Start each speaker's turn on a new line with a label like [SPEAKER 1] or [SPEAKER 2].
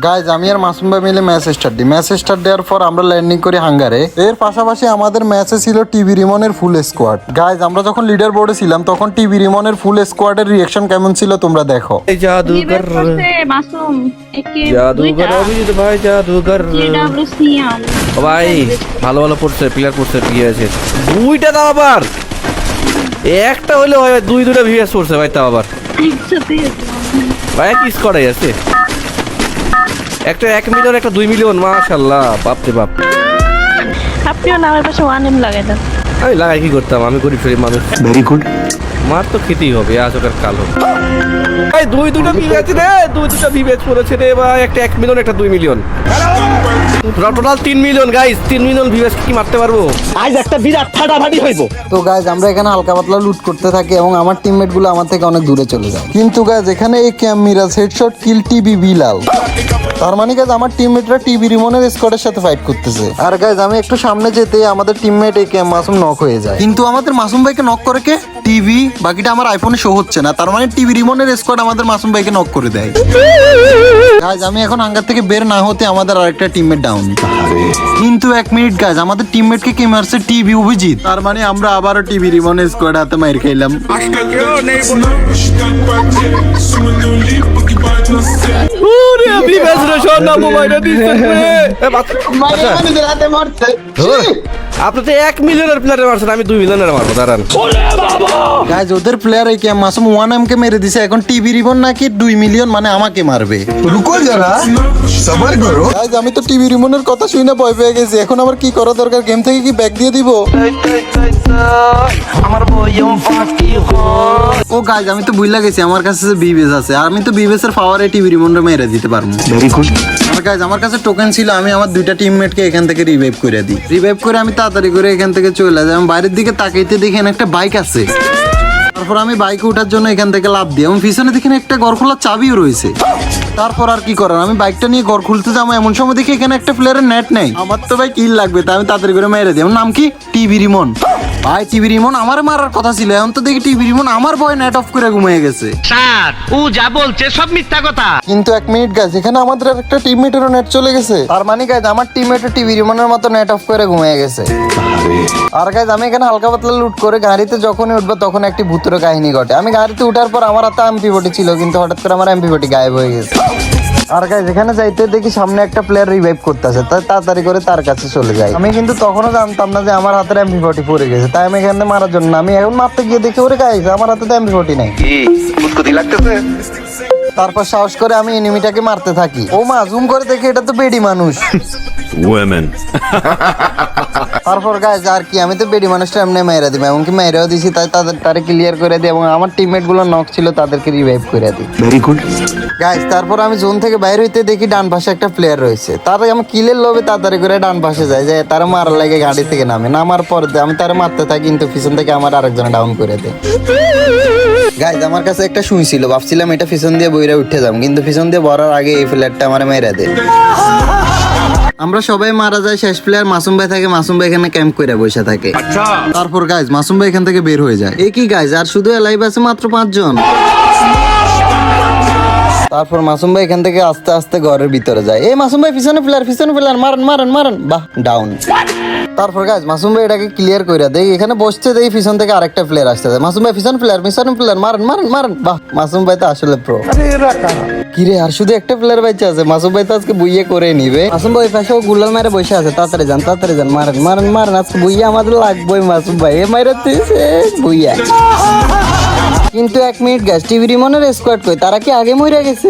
[SPEAKER 1] Guys আমি আর মাসুম ভাই মিলে ম্যাচ স্টার্ট দেওয়ার পর আমরা ল্যান্ডিং করি হাঙ্গারে। এর পাশাপাশি আমাদের ম্যাচে ছিল টিভি রিমনের ফুল স্কোয়াড। গাইজ আমরা যখন লিডার বোর্ডে ছিলাম তখন টিভি রিমনের ফুল স্কোয়াডের রিঅ্যাকশন কেমন ছিল তোমরা দেখো।
[SPEAKER 2] জাদুঘর
[SPEAKER 3] মাসুম
[SPEAKER 2] জাদুঘর অভিজিৎ ভাই জাদুঘর ভাই ভালো ভালো পড়ছে প্লেয়ার পড়ছে বিএসএস দুইটা দাও আবার একটা হইলে হয় দুইটা ভিএস পড়ছে ভাই তাও আবার ভাই কি স্কোয়াডই আছে একটা 1 মিলিয়ন একটা 2 মিলিয়ন মাশাআল্লাহ বাপ রে বাপ।
[SPEAKER 3] আপনিও নামের পাশে ওয়ান এম লাগাই দেন।
[SPEAKER 2] আমি লাগাই কি করতাম আমি গরিব শরীফ মানুষ।
[SPEAKER 1] Very good.
[SPEAKER 2] মার তো খেতেই হবে আজ ওটার কাল হোক ভাই দুইটা ভিএস রে দুইটা ভিএস পড়েছে রে ভাই একটা 1 মিলিয়ন একটা 2 million total 3 million guys 3 million viewers কি মারতে পারবো
[SPEAKER 4] আজ একটা বিরাট ফাটাফাটি হইব।
[SPEAKER 1] তো গাইজ আমরা এখানে হালকা পাতলা লুট করতে থাকি এবং আমার টিমমেট গুলো আমার থেকে অনেক দূরে চলে যায়। কিন্তু গাইজ এখানে এই ক্যাম মিরাজ হেডশট কিল টিভি বিলাল, তার মানে গাইজ আমার টিমমেটরা টিভি রিমনের স্কোয়াডের সাথে ফাইট করতেছে। আর গাইজ আমি একটু সামনে যেতে আমাদের টিমমেট এই ক্যাম মাসুম নক হয়ে যায়। কিন্তু আমাদের মাসুম ভাইকে নক করে কে টিভি, বাকিটা আমার আইফোনে শো হচ্ছে না, তার মানে টিভি রিমনের স্কোয়াড আমাদের মাসুম ভাইকে নক করে দেয়। গাইজ আমি এখন হাঙ্গার থেকে বের না হতে আমাদের আরেকটা টিমমেট ডাউন। কিন্তু 1 মিনিট গাইজ আমাদের টিমমেটকে কে মারছে টিভি অভিজিৎ, তার মানে আমরা আবারও টিভি রিমনের স্কোয়াড হাতে মাইর খাইলাম।
[SPEAKER 2] আপনি তো 1 মিলিয়নের প্লেয়ারে মারছেন আমি 2 মিলিয়নের মারবো দাঁড়ান।
[SPEAKER 1] গাইজ ওদের প্লেয়ার এই ক্যাম মাসুম 1M কে মেরে দিছে, এখন টিভি রিমন নাকি 2 মিলিয়ন মানে আমাকে মারবে।
[SPEAKER 5] रुको जरा सबर करो।
[SPEAKER 1] গাইজ আমি তো টিভি রিমনের কথা শুনে না ভয় পেয়ে গেছি, এখন আমার কি করা দরকার? গেম থেকে কি ব্যাক দিয়ে দিব? ও গাইজ আমি তো ভুলে গেছি আমার কাছে বিবেস আছে, আর আমি তো বিবেসের পাওয়ারে টিভি রিমনটা মেরে দিতে পারবো।
[SPEAKER 5] Very good.
[SPEAKER 1] আর গাইজ আমার কাছে টোকেন ছিল, আমি আমার 2টা টিমমেটকে এখান থেকে রিভাইভ করে দিই। রিভাইভ করে আমি তাড়াতাড়ি করে এখান থেকে চলে যাই। আমি বাইরের দিকে তাকাইতে দেখি একটা বাইক আছে, তারপর আমি বাইকে ওঠার জন্য এখান থেকে লাফ দিই এবং পিছনে দেখি একটা ঘর খোলার চাবিও রয়েছে। তারপর আর কি করার, আমি বাইকটা নিয়ে ঘর খুলতে যাবো, এমন সময় দেখি এখানে একটা প্লেয়ারের নেট নেই। আমার তো ভাই কিল লাগবে, তাই আমি তাড়াতাড়ি করে মেরে দিই। আমার নাম কি টিভি রিমন। ভাই টিভি রিমন আমার মারার কথা ছিল, এখন তো দেখি টিভি রিমন আমার ভয় নেট অফ করে ঘুমিয়ে গেছে।
[SPEAKER 4] স্যার ও যা বলছে সব মিথ্যা কথা।
[SPEAKER 1] কিন্তু 1 মিনিট গাইজ এখানে আমাদের একটা টিমমেটেরও নেট চলে গেছে, তার মানে গাইজ আমার টিমমেটও টিভি রিমনের মতো নেট অফ করে ঘুমিয়ে গেছে। আর গাইজ আমি এখানে হালকা পাতলা লুট করে গাড়িতে যখনই উঠবো তখন একটি ভূতের কাহিনী ঘটে। আমি গাড়িতে উঠার পর আমার হাতে MP40 ছিল, কিন্তু হঠাৎ করে আমার MP40 গায়েব হয়ে গেছে। আর গাইজ এখানে যাইতে দেখি সামনে একটা প্লেয়ার রিভাইভ করতেছে, তাই তাড়াতাড়ি করে তার কাছে চলে যাই। আমি কিন্তু তখনও জানতাম না যে আমার হাতের MP40 পড়ে গেছে, তাই আমি এখানে মারার জন্য আমি এখন মারতে গিয়ে দেখি ওরে গাইজ আমার হাতে তো MP40 নাই। তারপর সাহস করে আমি এনিমিটাকে মারতে থাকি। ও মা জুম করে দেখি এটা তো বেডি মানুষ। তারপর গাইজ আর কি আমি তো বেডি মানুষটা এমনি মেরে দিই, এমনকি মেরেও দিছি, তাই তারে ক্লিয়ার করে দিই এবং আমার টিমমেট গুলো নক ছিল তাদেরকে রিভাইভ করে দিই।
[SPEAKER 5] Very good.
[SPEAKER 1] গাইজ তারপর আমি জোন থেকে বাইরে হইতে দেখি ডান পাশে একটা প্লেয়ার রয়েছে, তার আমি কিলের লোভে তাড়াতাড়ি করে ডান পাশে যাই, যে তারা মারার লাগে গাড়ি থেকে নামে, নামার পর আমি তারা মারতে থাকি, কিন্তু পিছন থেকে আমার আরেকজন ডাউন করে দেয়। গাইজ আমার কাছে একটা সুই ছিল, ভাবছিলাম এটা পিছন দিয়ে বইরা উঠে যাম, কিন্তু পিছন দিয়ে বড়ার আগে এই প্লেয়ারটা আমার মেরে দেয়। আমরা সবাই মারা যায়, শেষ প্লেয়ার মাসুম ভাই থাকে। মাসুম ভাই এখানে ক্যাম্প করে বসে থাকে। তারপর গাইজ মাসুম ভাই এখান থেকে বের হয়ে যায়। এই কি গাইজ আর শুধু লাইভ আছে মাত্র 5 জন। তারপর মাসুম ভাই এখান থেকে আস্তে আস্তে ঘরের ভিতরে যায়। এই মাসুম ভাই পিছনে প্লেয়ার মারেন মারেন মারেন, বাহ ডাউন। তারপর গাইজ মাসুম ভাই এটাকে ক্লিয়ার করে দেয়, এখানে বসতে দেই পিছন থেকে আরেকটা প্লেয়ার আসতেছে। মাসুম ভাই পিছন প্লেয়ার মারেন মারেন মারেন, বাহ মাসুম ভাই তো আসলে প্রো। কিরে আর শুধু একটা প্লেয়ার বাইচে আছে, মাসুম ভাই তো আজকে বুইয়ে করে নিবে। মাসুম ভাই পাশেও গুলাল মেরে বসে আছে, তাড়াতাড়ি যান মারেন মারেন মারেন, আজকে বুইয়া আমাদের লাগবেই। মাসুম ভাই এ মাইরা দিয়েছে বুইয়া। কিন্তু 1 মিনিট গাইজ টিভি রিমনের স্কোয়াড কই, তারা কি আগে মরে গেছে?